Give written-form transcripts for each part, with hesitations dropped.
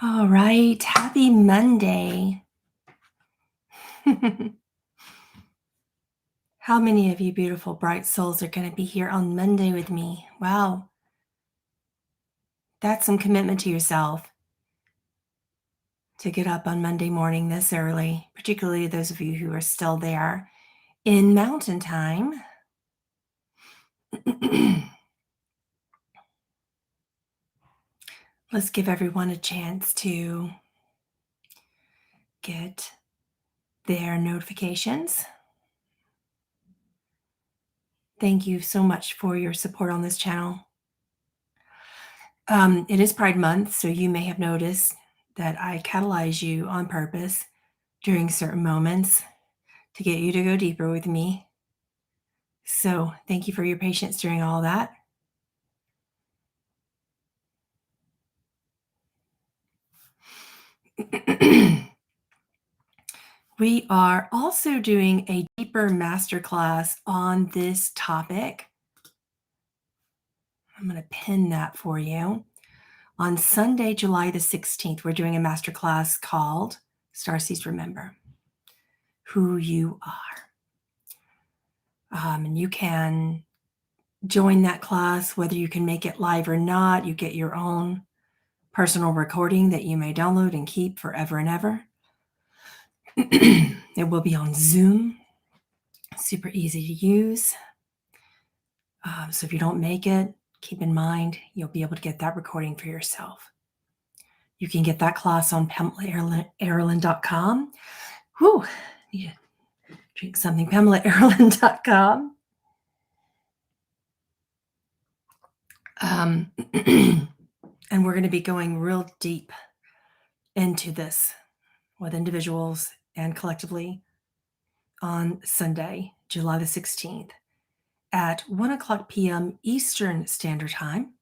All right. Happy Monday. How many of you beautiful, bright souls are going to be here on Monday with me? Wow. That's some commitment to yourself to get up on Monday morning this early, particularly those of you who are still there in Mountain Time. Let's give everyone a chance to get their notifications. Thank you so much for your support on this channel. It is Pride Month, so you may have noticed that I catalyze you on purpose during certain moments to get you to go deeper with me. So thank you for your patience during all that. We are also doing a deeper masterclass on this topic. I'm going to pin that for you. On Sunday, July the 16th, we're doing a masterclass called Starseeds Remember Who You Are. And you can join that class, whether you can make it live or not. You get your own personal recording that you may download and keep forever and ever. It will be on Zoom, super easy to use. So if you don't make it, keep in mind, you'll be able to get that recording for yourself. You can get that class on PamelaAaralyn.com. Whew, need to drink something, PamelaAaralyn.com. And we're going to be going real deep into this with individuals and collectively on Sunday, July the 16th at 1:00 p.m. Eastern Standard Time.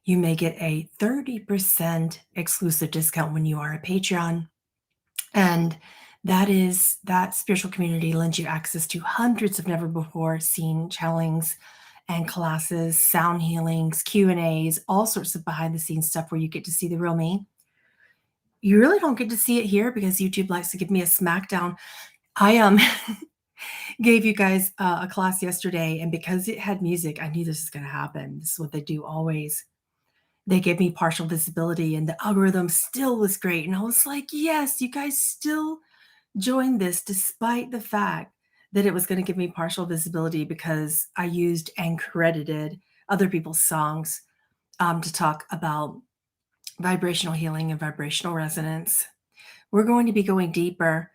You may get a 30% exclusive discount when you are a Patreon. And that spiritual community lends you access to hundreds of never before seen channelings and classes, sound healings, Q&As, all sorts of behind the scenes stuff where you get to see the real me. You really don't get to see it here because YouTube likes to give me a smackdown. I gave you guys a class yesterday, and because it had music, I knew this was going to happen. This is what they do always. They gave me partial visibility, and the algorithm still was great. And I was like, yes, you guys still joined this despite the fact that it was going to give me partial visibility because I used and credited other people's songs to talk about vibrational healing and vibrational resonance. We're going to be going deeper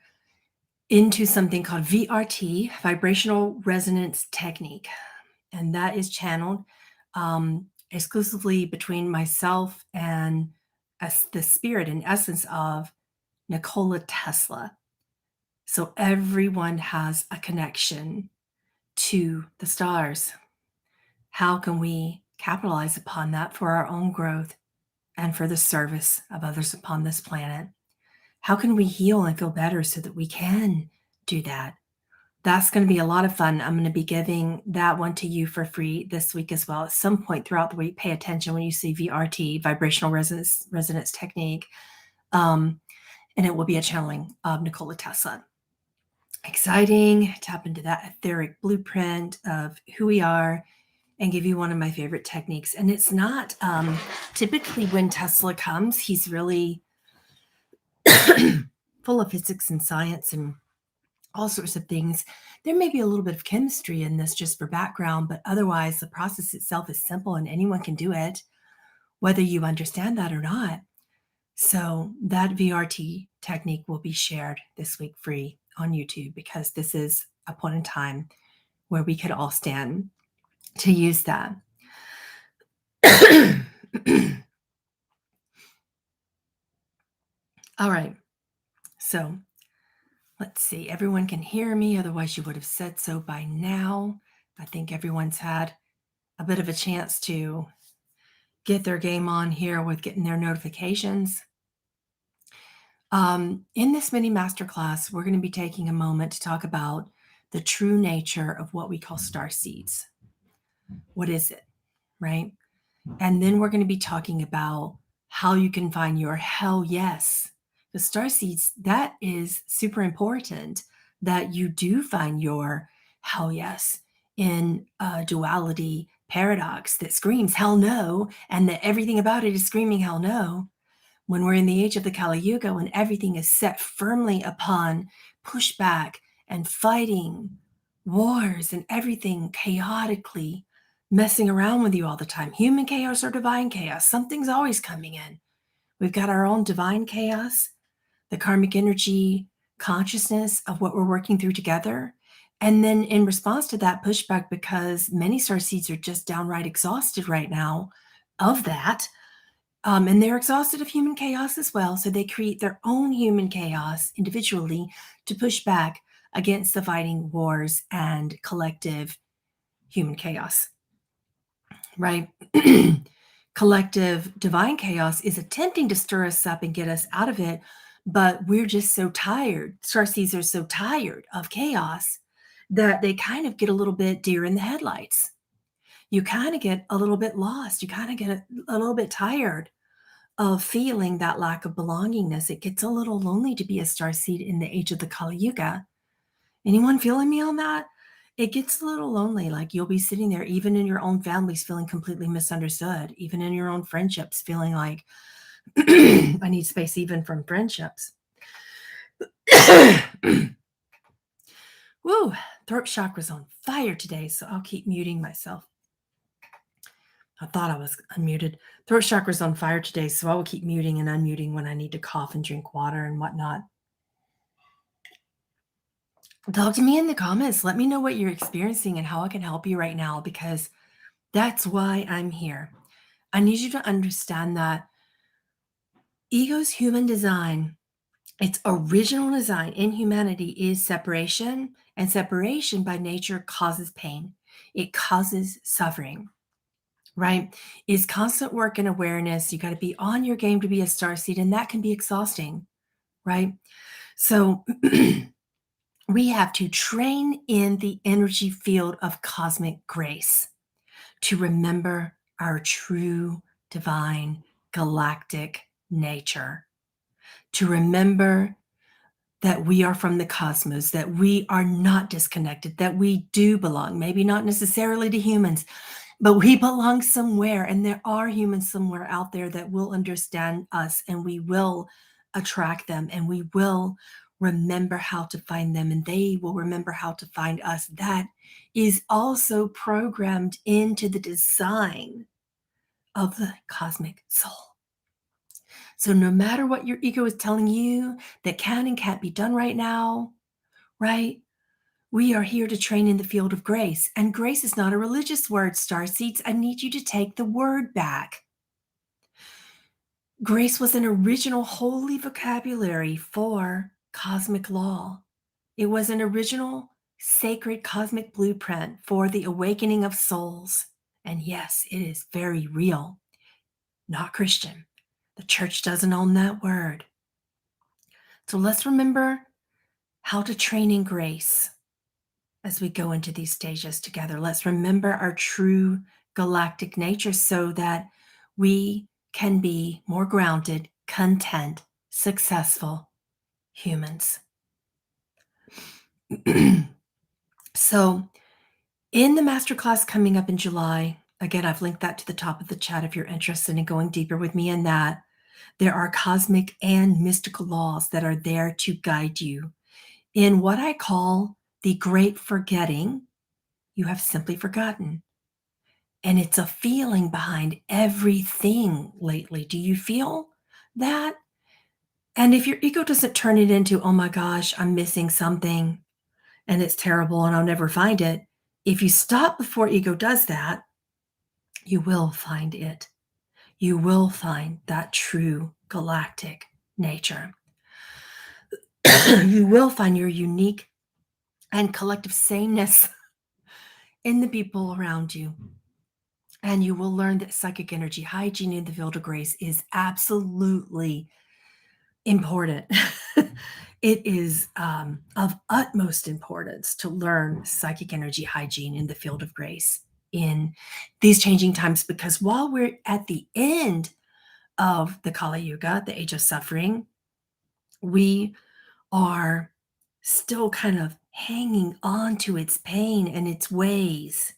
into something called VRT, Vibrational Resonance Technique. And that is channeled exclusively between myself and the spirit and essence of Nikola Tesla. So everyone has a connection to the stars. How can we capitalize upon that for our own growth and for the service of others upon this planet? How can we heal and feel better so that we can do that? That's going to be a lot of fun. I'm going to be giving that one to you for free this week as well. At some point throughout the week, pay attention when you see VRT, Vibrational Resonance Technique, and it will be a channeling of Nikola Tesla. Exciting. Tap into that etheric blueprint of who we are and give you one of my favorite techniques. And it's not typically when Tesla comes, he's really full of physics and science and all sorts of things. There may be a little bit of chemistry in this just for background, but otherwise the process itself is simple and anyone can do it, whether you understand that or not. So that VRT technique will be shared this week free on YouTube because this is a point in time where we could all stand to use that. All right. So let's see. Everyone can hear me. Otherwise, you would have said so by now. I think everyone's had a bit of a chance to get their game on here with getting their notifications. In this mini masterclass, we're going to be taking a moment to talk about the true nature of what we call star seeds. What is it, right? And then we're going to be talking about how you can find your hell yes. The Starseeds, that is super important that you do find your hell yes in a duality paradox that screams hell no, and that everything about it is screaming hell no. When we're in the age of the Kali Yuga, when everything is set firmly upon pushback and fighting, wars, and everything chaotically messing around with you all the time, human chaos or divine chaos, something's always coming in. We've got our own divine chaos, the karmic energy consciousness of what we're working through together. And then in response to that pushback, because many starseeds are just downright exhausted right now of that, and they're exhausted of human chaos as well. So they create their own human chaos individually to push back against the fighting wars and collective human chaos, right? Collective divine chaos is attempting to stir us up and get us out of it, but we're just so tired. Starseeds are so tired of chaos that they kind of get a little bit deer in the headlights. You kind of get a little bit lost. You kind of get a little bit tired of feeling that lack of belongingness. It gets a little lonely to be a starseed in the age of the Kali Yuga. Anyone feeling me on that? It gets a little lonely. Like you'll be sitting there, even in your own families, feeling completely misunderstood, even in your own friendships, feeling like I need space, even from friendships. Woo, throat chakra's on fire today, so I'll keep muting myself. I thought I was unmuted. Throat chakra's on fire today, so I will keep muting and unmuting when I need to cough and drink water and whatnot. Talk to me in the comments. Let me know what you're experiencing and how I can help you right now, because that's why I'm here. I need you to understand that ego's human design, its original design in humanity, is separation, and separation by nature causes pain. It causes suffering, right? It's constant work and awareness. You got to be on your game to be a starseed, and that can be exhausting, right? So we have to train in the energy field of cosmic grace to remember our true divine galactic nature, to remember that we are from the cosmos, that we are not disconnected, that we do belong, maybe not necessarily to humans, but we belong somewhere, and there are humans somewhere out there that will understand us, and we will attract them, and we will remember how to find them, and they will remember how to find us. That is also programmed into the design of the cosmic soul. So no matter what your ego is telling you that can and can't be done right now, right? We are here to train in the field of grace. And grace is not a religious word, starseeds. I need you to take the word back. Grace was an original holy vocabulary for cosmic law. It was an original sacred cosmic blueprint for the awakening of souls. And yes, it is very real, not Christian. The church doesn't own that word. So let's remember how to train in grace as we go into these stages together. Let's remember our true galactic nature so that we can be more grounded, content, successful humans. So in the masterclass coming up in July, again, I've linked that to the top of the chat if you're interested in going deeper with me in that. There are cosmic and mystical laws that are there to guide you in what I call the great forgetting. You have simply forgotten. And it's a feeling behind everything lately. Do you feel that? And if your ego doesn't turn it into, oh my gosh, I'm missing something and it's terrible and I'll never find it, if you stop before ego does that, you will find it. You will find that true galactic nature. You will find your unique and collective sameness in the people around you. And you will learn that psychic energy hygiene in the field of grace is absolutely important. It is of utmost importance to learn psychic energy hygiene in the field of grace in these changing times, because while we're at the end of the Kali Yuga, the age of suffering. We are still kind of hanging on to its pain and its ways.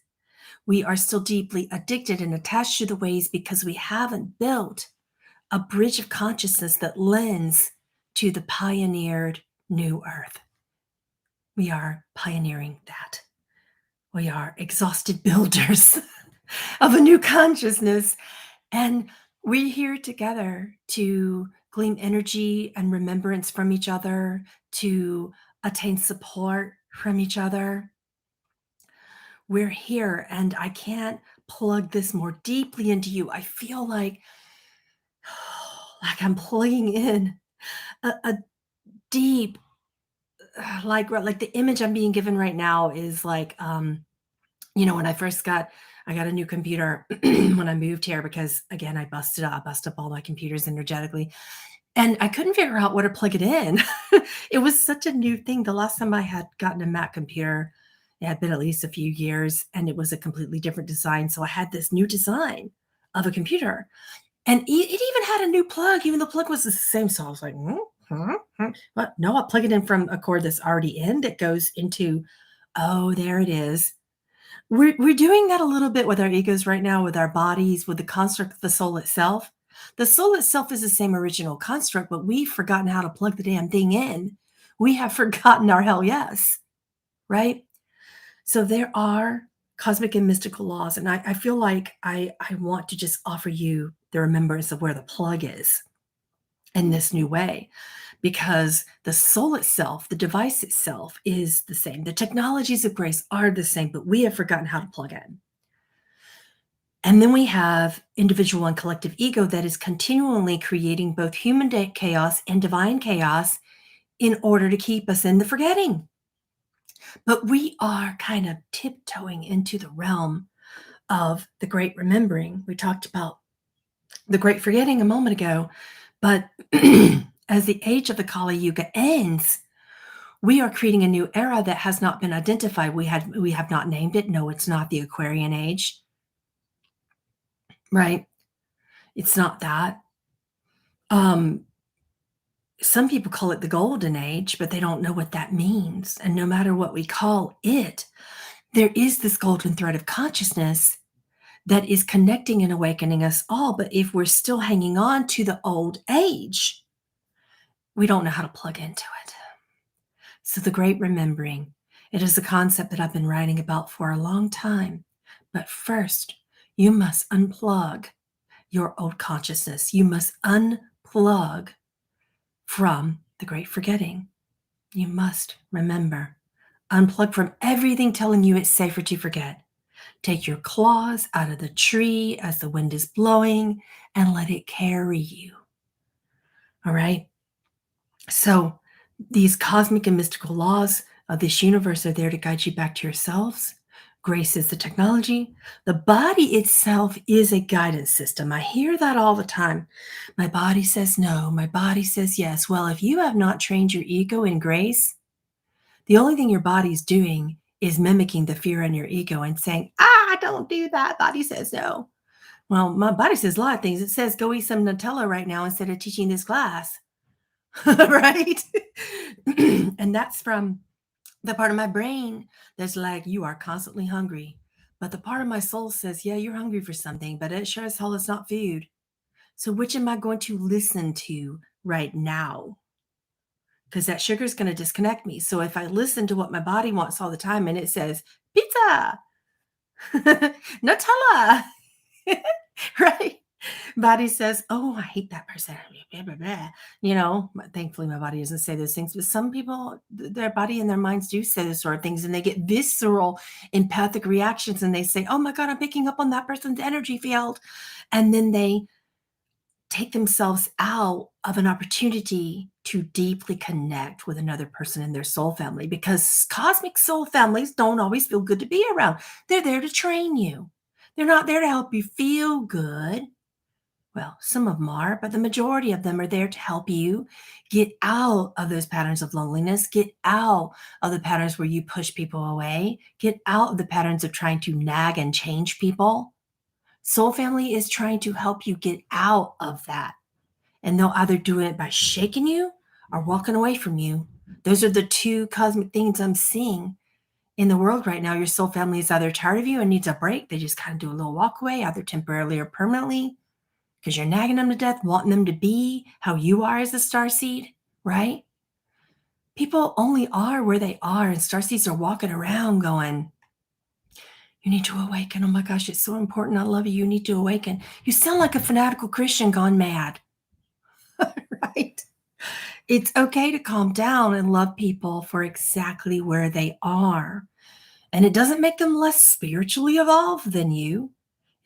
We are still deeply addicted and attached to the ways because we haven't built a bridge of consciousness that lends to the pioneered new earth. We are pioneering that. We are exhausted builders of a new consciousness. And we're here together to glean energy and remembrance from each other, to attain support from each other. We're here, and I can't plug this more deeply into you. I feel like I'm plugging in a deep, like the image I'm being given right now is like, when I got a new computer when I moved here because again, I busted up all my computers energetically, and I couldn't figure out where to plug it in. It was such a new thing. The last time I had gotten a Mac computer, it had been at least a few years, and it was a completely different design. So I had this new design of a computer, and it even had a new plug, even the plug was the same. So I was like, what? No, I'll plug it in from a cord that's already in that goes into, oh, there it is. We're doing that a little bit with our egos right now, with our bodies, with the construct of the soul itself. The soul itself is the same original construct, but we've forgotten how to plug the damn thing in. We have forgotten our hell yes, right? So there are cosmic and mystical laws, and I feel like I want to just offer you the remembrance of where the plug is in this new way, because the soul itself, the device itself is the same. The technologies of grace are the same, but we have forgotten how to plug in. And then we have individual and collective ego that is continually creating both human chaos and divine chaos in order to keep us in the forgetting. But we are kind of tiptoeing into the realm of the great remembering. We talked about the great forgetting a moment ago, but as the age of the Kali Yuga ends, we are creating a new era that has not been identified. We have not named it. No, it's not the Aquarian age, right? It's not that. Some people call it the golden age, but they don't know what that means. And no matter what we call it, there is this golden thread of consciousness that is connecting and awakening us all. But if we're still hanging on to the old age, we don't know how to plug into it. So the great remembering, it is a concept that I've been writing about for a long time. But first, you must unplug your old consciousness. You must unplug from the great forgetting. You must remember. Unplug from everything telling you it's safer to forget. Take your claws out of the tree as the wind is blowing and let it carry you. All right? So these cosmic and mystical laws of this universe are there to guide you back to yourselves. Grace is the technology. The body itself is a guidance system. I hear that all the time. My body says no. My body says yes. Well, if you have not trained your ego in grace, the only thing your body's doing is mimicking the fear in your ego and saying, don't do that. Body says no. Well, my body says a lot of things. It says, go eat some Nutella right now instead of teaching this class. Right? And that's from the part of my brain that's like, you are constantly hungry. But the part of my soul says, yeah, you're hungry for something, but it sure as hell is not food. So which am I going to listen to right now? Because that sugar is going to disconnect me. So if I listen to what my body wants all the time and it says, pizza, Nutella, right? Body says, oh, I hate that person. Blah, blah, blah. Thankfully my body doesn't say those things, but some people, their body and their minds do say those sort of things, and they get visceral empathic reactions, and they say, oh my God, I'm picking up on that person's energy field. And then they take themselves out of an opportunity to deeply connect with another person in their soul family, because cosmic soul families don't always feel good to be around. They're there to train you. They're not there to help you feel good. Well, some of them are, but the majority of them are there to help you get out of those patterns of loneliness, get out of the patterns where you push people away, get out of the patterns of trying to nag and change people, Soul family is trying to help you get out of that. And they'll either do it by shaking you or walking away from you. Those are the two cosmic things I'm seeing in the world right now. Your soul family is either tired of you and needs a break. They just kind of do a little walk away, either temporarily or permanently, because you're nagging them to death, wanting them to be how you are as a starseed, right? People only are where they are, and starseeds are walking around going, you need to awaken. Oh my gosh, it's so important. I love you. You need to awaken. You sound like a fanatical Christian gone mad, right? It's okay to calm down and love people for exactly where they are. And it doesn't make them less spiritually evolved than you.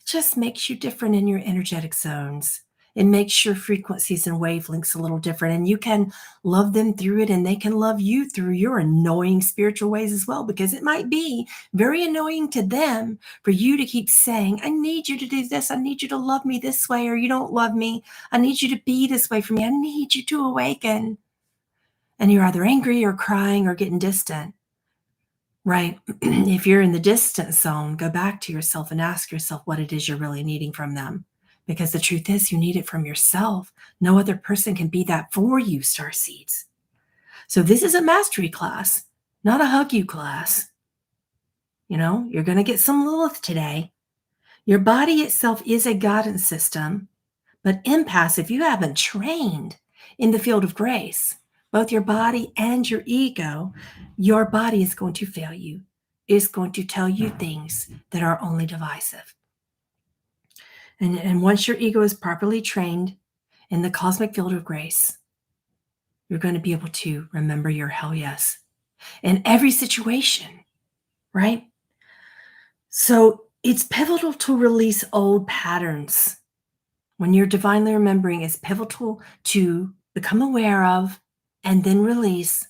It just makes you different in your energetic zones. It makes your frequencies and wavelengths a little different. And you can love them through it, and they can love you through your annoying spiritual ways as well, because it might be very annoying to them for you to keep saying, I need you to do this. I need you to love me this way, or you don't love me. I need you to be this way for me. I need you to awaken. And you're either angry or crying or getting distant. Right. If you're in the distance zone, go back to yourself and ask yourself what it is you're really needing from them. Because the truth is, you need it from yourself. No other person can be that for you, starseeds. So this is a mastery class, not a hug you class. You know, you're going to get some Lilith today. Your body itself is a guidance system, but empaths, if you haven't trained in the field of grace, both your body and your ego, your body is going to fail you. It's going to tell you things that are only divisive. And once your ego is properly trained in the cosmic field of grace, you're going to be able to remember your hell yes in every situation, right? So it's pivotal to release old patterns. When you're divinely remembering, it's pivotal to become aware of and then release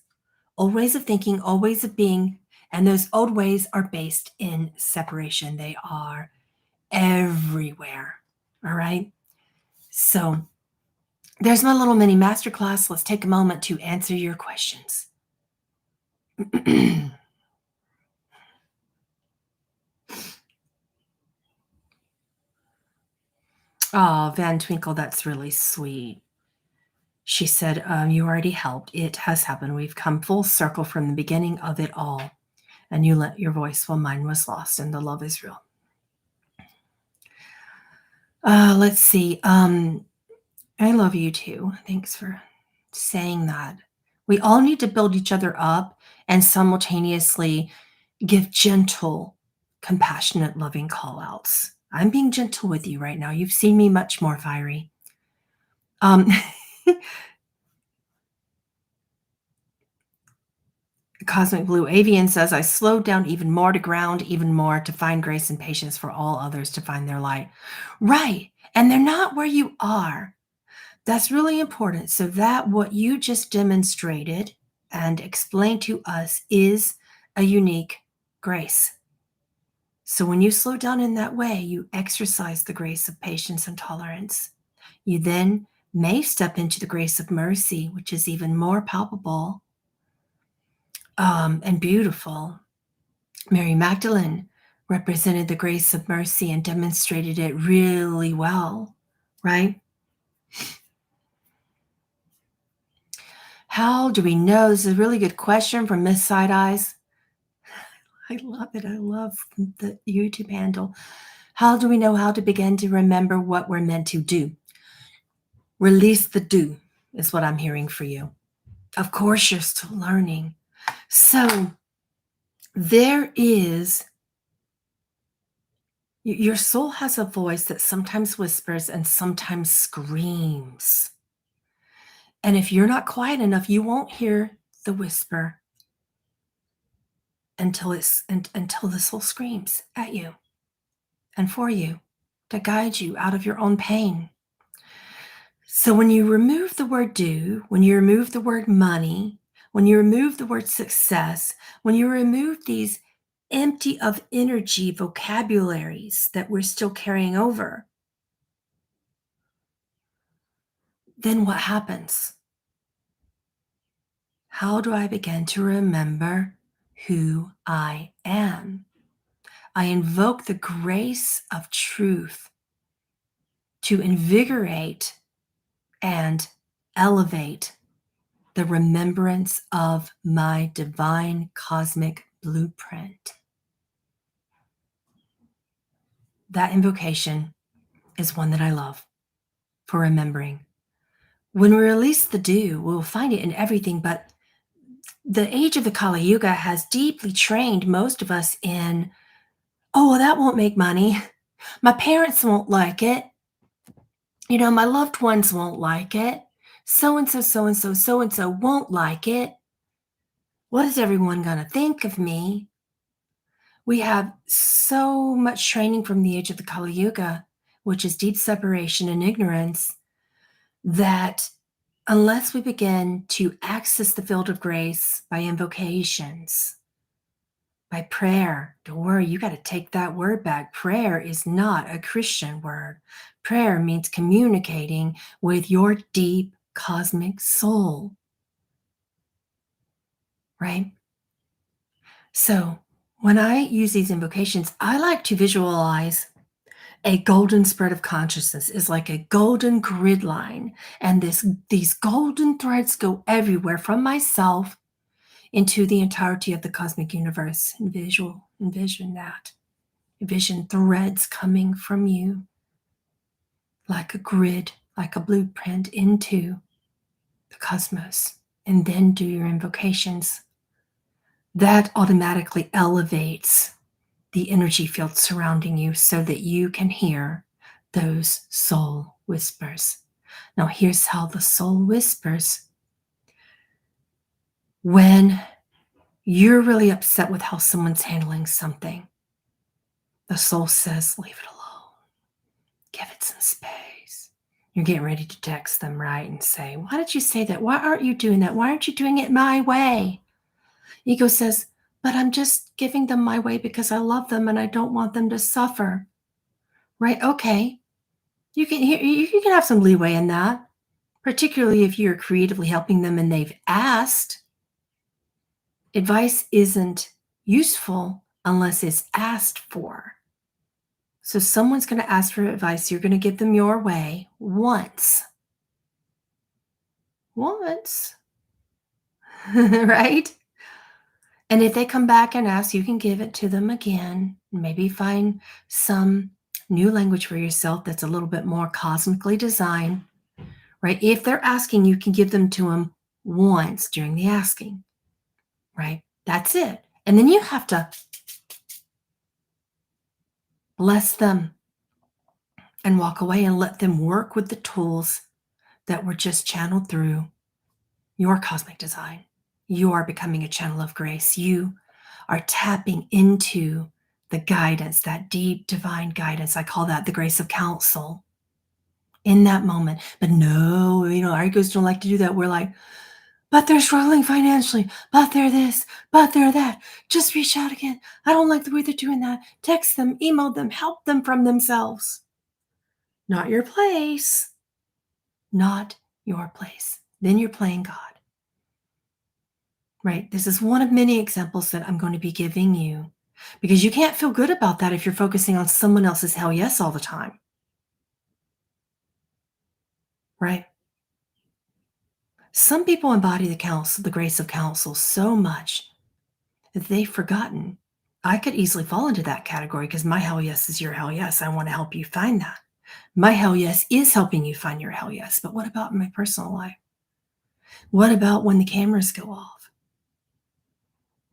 old ways of thinking, old ways of being. And those old ways are based in separation. They are everywhere. All right. So there's my little mini masterclass. Let's take a moment to answer your questions. Oh, Van Twinkle, that's really sweet. She said, you already helped. It has happened. We've come full circle from the beginning of it all. And you lent your voice while mine was lost, and the love is real. Let's see. I love you too. Thanks for saying that. We all need to build each other up and simultaneously give gentle, compassionate, loving call outs. I'm being gentle with you right now. You've seen me much more fiery. Cosmic Blue Avian says, I slowed down even more to ground even more to find grace and patience for all others to find their light. Right. And they're not where you are. That's really important. So that what you just demonstrated and explained to us is a unique grace. So when you slow down in that way, you exercise the grace of patience and tolerance. You then may step into the grace of mercy, which is even more palpable and beautiful. Mary Magdalene represented the grace of mercy and demonstrated it really well, right? How do we know? This is a really good question from Miss Side Eyes. I love it. I love the YouTube handle. How do we know how to begin to remember what we're meant to do? Release the do is what I'm hearing for you. Of course, you're still learning. So there is, your soul has a voice that sometimes whispers and sometimes screams. And if you're not quiet enough, you won't hear the whisper until the soul screams at you and for you to guide you out of your own pain. So when you remove the word do, when you remove the word money, when you remove the word success, when you remove these empty of energy vocabularies that we're still carrying over, then what happens? How do I begin to remember who I am? I invoke the grace of truth to invigorate and elevate the remembrance of my divine cosmic blueprint. That invocation is one that I love for remembering. When we release the do, we'll find it in everything, but the age of the Kali Yuga has deeply trained most of us in, oh, well, that won't make money. My parents won't like it. My loved ones won't like it. So and so, so and so, so and so won't like it. What is everyone going to think of me? We have so much training from the age of the Kali Yuga, which is deep separation and ignorance, that unless we begin to access the field of grace by invocations, by prayer, don't worry, you got to take that word back. Prayer is not a Christian word. Prayer means communicating with your deep cosmic soul, right? So when I use these invocations, I like to visualize a golden spread of consciousness is like a golden grid line. And these golden threads go everywhere from myself into the entirety of the cosmic universe. Envision that. Envision threads coming from you like a grid, like a blueprint into the cosmos. And then do your invocations. That automatically elevates the energy field surrounding you so that you can hear those soul whispers. Now, here's how the soul whispers. When you're really upset with how someone's handling something, the soul says, leave it alone. Give it some space. You're getting ready to text them, right? And say, why did you say that? Why aren't you doing that? Why aren't you doing it my way? Ego says, but I'm just giving them my way because I love them and I don't want them to suffer. Right? Okay. You can have some leeway in that, particularly if you're creatively helping them and they've asked. Advice isn't useful unless it's asked for. So someone's going to ask for advice. You're going to give them your way once, right? And if they come back and ask, you can give it to them again. Maybe find some new language for yourself that's a little bit more cosmically designed, right? If they're asking, you can give them to them once during the asking, right? That's it. And then you have to bless them and walk away and let them work with the tools that were just channeled through your cosmic design. You are becoming a channel of grace. You are tapping into the guidance, that deep divine guidance. I call that the grace of counsel in that moment. But no, our egos don't like to do that. We're like, but they're struggling financially, but they're this, but they're that. Just reach out again. I don't like the way they're doing that. Text them, email them, help them from themselves. Not your place. Not your place. Then you're playing God. Right? This is one of many examples that I'm going to be giving you because you can't feel good about that if you're focusing on someone else's hell yes all the time. Right? Some people embody the counsel, the grace of counsel so much that they've forgotten. I could easily fall into that category because my hell yes is your hell yes. I want to help you find that. My hell yes is helping you find your hell yes. But what about in my personal life? What about when the cameras go off?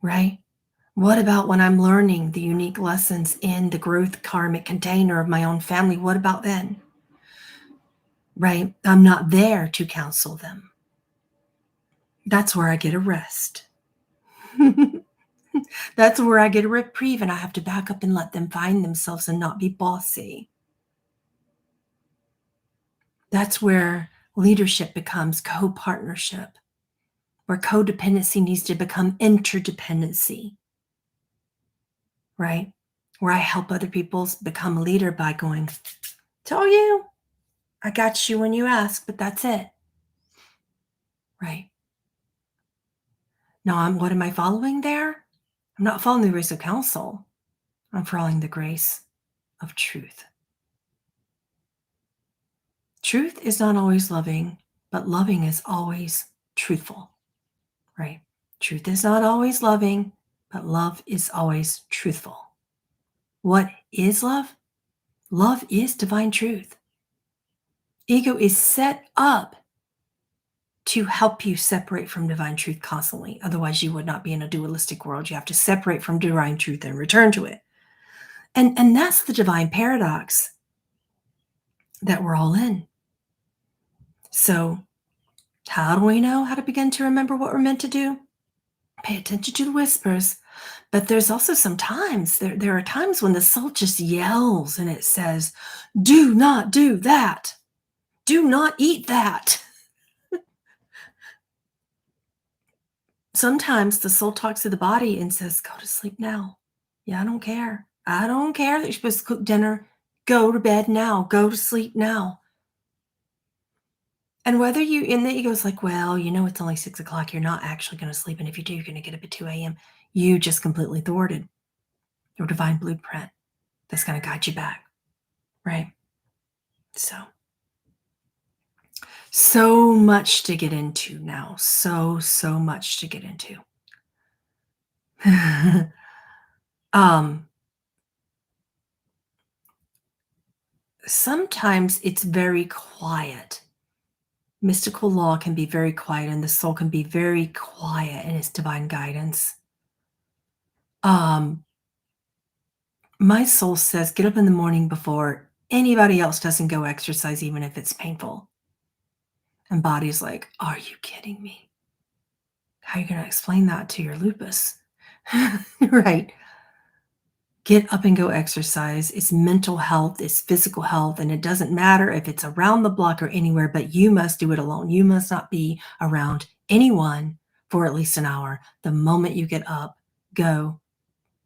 Right? What about when I'm learning the unique lessons in the growth karmic container of my own family? What about then? Right? I'm not there to counsel them. That's where I get a rest. That's where I get a reprieve and I have to back up and let them find themselves and not be bossy. That's where leadership becomes co-partnership, where codependency needs to become interdependency, right? Where I help other people become a leader by going, tell you, I got you when you ask, but that's it. Right. Now, what am I following there? I'm not following the grace of counsel. I'm following the grace of truth. Truth is not always loving, but loving is always truthful, right? Truth is not always loving, but love is always truthful. What is love? Love is divine truth. Ego is set up to help you separate from divine truth constantly. Otherwise, you would not be in a dualistic world. You have to separate from divine truth and return to it. And that's the divine paradox that we're all in. So, how do we know how to begin to remember what we're meant to do? Pay attention to the whispers. But there's also some times, there are times when the soul just yells and it says, do not do that. Do not eat that. Sometimes the soul talks to the body and says, go to sleep now. Yeah, I don't care. I don't care that you're supposed to cook dinner. Go to bed now. Go to sleep now. And whether you, and the ego's like, well, it's only 6 o'clock. You're not actually going to sleep. And if you do, you're going to get up at 2 a.m. You just completely thwarted your divine blueprint that's going to guide you back. Right? So much to get into now. So much to get into. Sometimes it's very quiet. Mystical law can be very quiet, and the soul can be very quiet in its divine guidance. My soul says, get up in the morning before anybody else doesn't go exercise, even if it's painful. And body's like, are you kidding me? How are you going to explain that to your lupus? Right. Get up and go exercise. It's mental health, it's physical health, and it doesn't matter if it's around the block or anywhere, but you must do it alone. You must not be around anyone for at least an hour. The moment you get up, go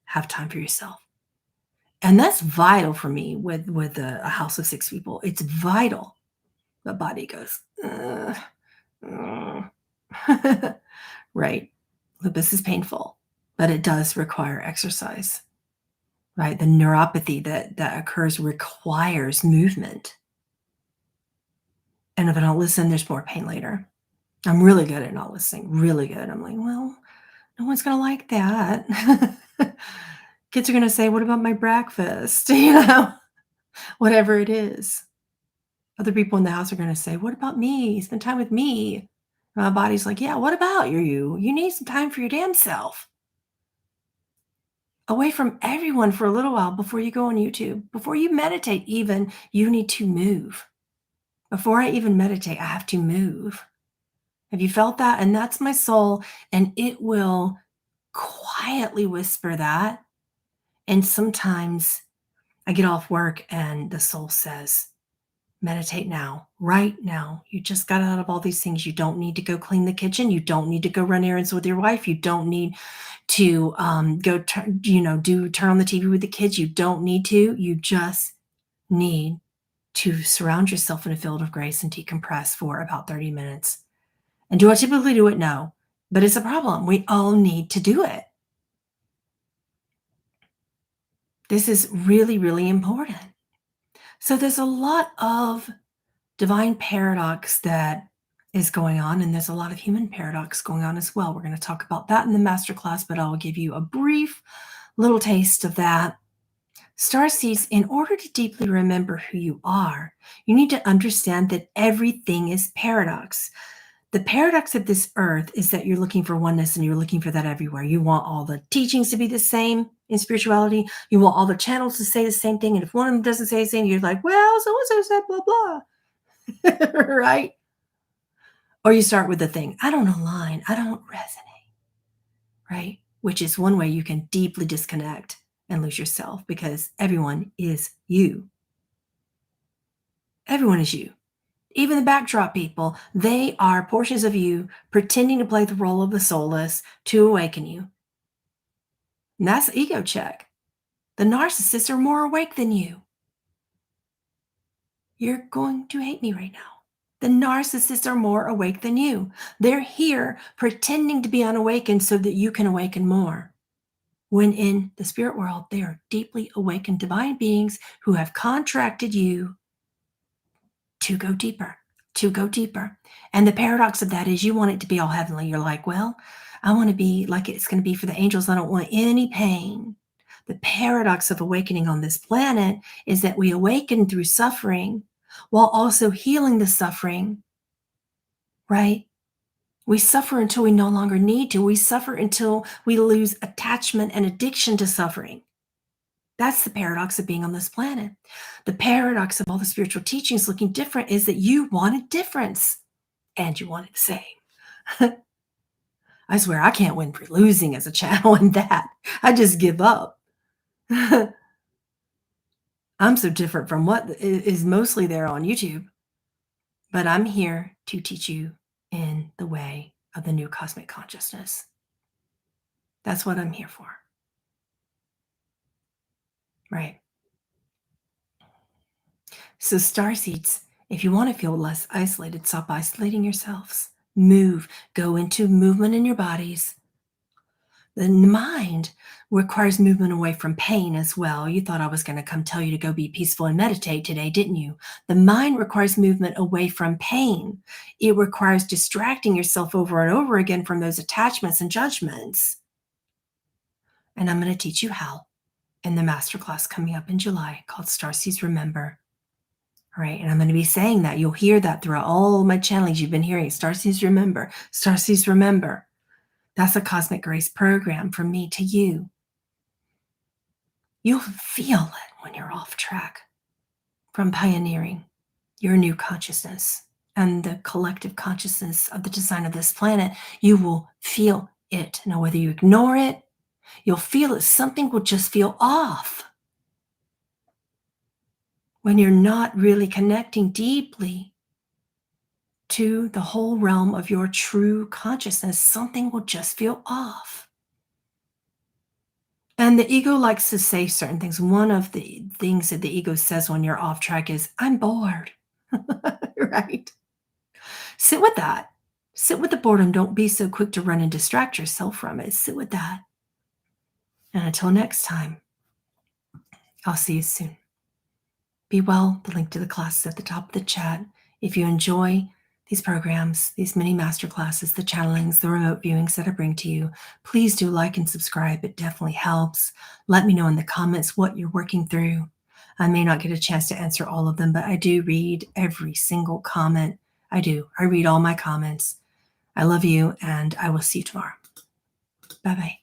have time for yourself. And that's vital for me with a house of 6 people. It's vital. The body goes, right. Lupus is painful, but it does require exercise. Right? The neuropathy that occurs requires movement. And if I don't listen, there's more pain later. I'm really good at not listening, really good. I'm like, well, no one's going to like that. Kids are going to say, what about my breakfast? Whatever it is. Other people in the house are going to say, what about me? Spend time with me. My body's like, yeah, what about you? You need some time for your damn self. Away from everyone for a little while before you go on YouTube. Before you meditate even, you need to move. Before I even meditate, I have to move. Have you felt that? And that's my soul, and it will quietly whisper that. And sometimes I get off work and the soul says, meditate now, right now. You just got out of all these things. You don't need to go clean the kitchen. You don't need to go run errands with your wife. You don't need to go, turn on the TV with the kids. You don't need to. You just need to surround yourself in a field of grace and decompress for about 30 minutes. And do I typically do it? No, but it's a problem. We all need to do it. This is really, really important. So there's a lot of divine paradox that is going on, and there's a lot of human paradox going on as well. We're going to talk about that in the masterclass, but I'll give you a brief little taste of that. Starseeds, in order to deeply remember who you are, you need to understand that everything is paradox. The paradox of this earth is that you're looking for oneness and you're looking for that everywhere. You want all the teachings to be the same in spirituality. You want all the channels to say the same thing. And if one of them doesn't say the same, you're like, well, so-and-so said blah, blah. Right? Or you start with the thing, I don't align. I don't resonate. Right? Which is one way you can deeply disconnect and lose yourself, because everyone is you. Everyone is you. Even the backdrop people, they are portions of you pretending to play the role of the soulless to awaken you. And that's the ego check. The narcissists are more awake than you. You're going to hate me right now. The narcissists are more awake than you. They're here pretending to be unawakened so that you can awaken more. When in the spirit world, they are deeply awakened divine beings who have contracted you to go deeper, to go deeper. And the paradox of that is you want it to be all heavenly. You're like, well, I want to be like it's going to be for the angels. I don't want any pain. The paradox of awakening on this planet is that we awaken through suffering while also healing the suffering, right? We suffer until we no longer need to. We suffer until we lose attachment and addiction to suffering. That's the paradox of being on this planet. The paradox of all the spiritual teachings looking different is that you wanted difference and you wanted the same. I swear I can't win for losing as a channel in that. I just give up. I'm so different from what is mostly there on YouTube. But I'm here to teach you in the way of the new cosmic consciousness. That's what I'm here for. Right. So starseeds, if you want to feel less isolated, stop isolating yourselves. Move. Go into movement in your bodies. The mind requires movement away from pain as well. You thought I was going to come tell you to go be peaceful and meditate today, didn't you? The mind requires movement away from pain. It requires distracting yourself over and over again from those attachments and judgments. And I'm going to teach you how in the masterclass coming up in July called Starseeds Remember. All right, and I'm going to be saying that. You'll hear that throughout all my channels. You've been hearing Starseeds Remember, Starseeds Remember. That's a cosmic grace program from me to you. You'll feel it when you're off track from pioneering your new consciousness and the collective consciousness of the design of this planet. You will feel it. Now, whether you ignore it, you'll feel it. Something will just feel off. When you're not really connecting deeply to the whole realm of your true consciousness, something will just feel off. And the ego likes to say certain things. One of the things that the ego says when you're off track is, I'm bored, right? Sit with that. Sit with the boredom. Don't be so quick to run and distract yourself from it. Sit with that. And until next time, I'll see you soon. Be well. The link to the class is at the top of the chat. If you enjoy these programs, these mini masterclasses, the channelings, the remote viewings that I bring to you, please do like and subscribe. It definitely helps. Let me know in the comments what you're working through. I may not get a chance to answer all of them, but I do read every single comment. I do. I read all my comments. I love you, and I will see you tomorrow. Bye-bye.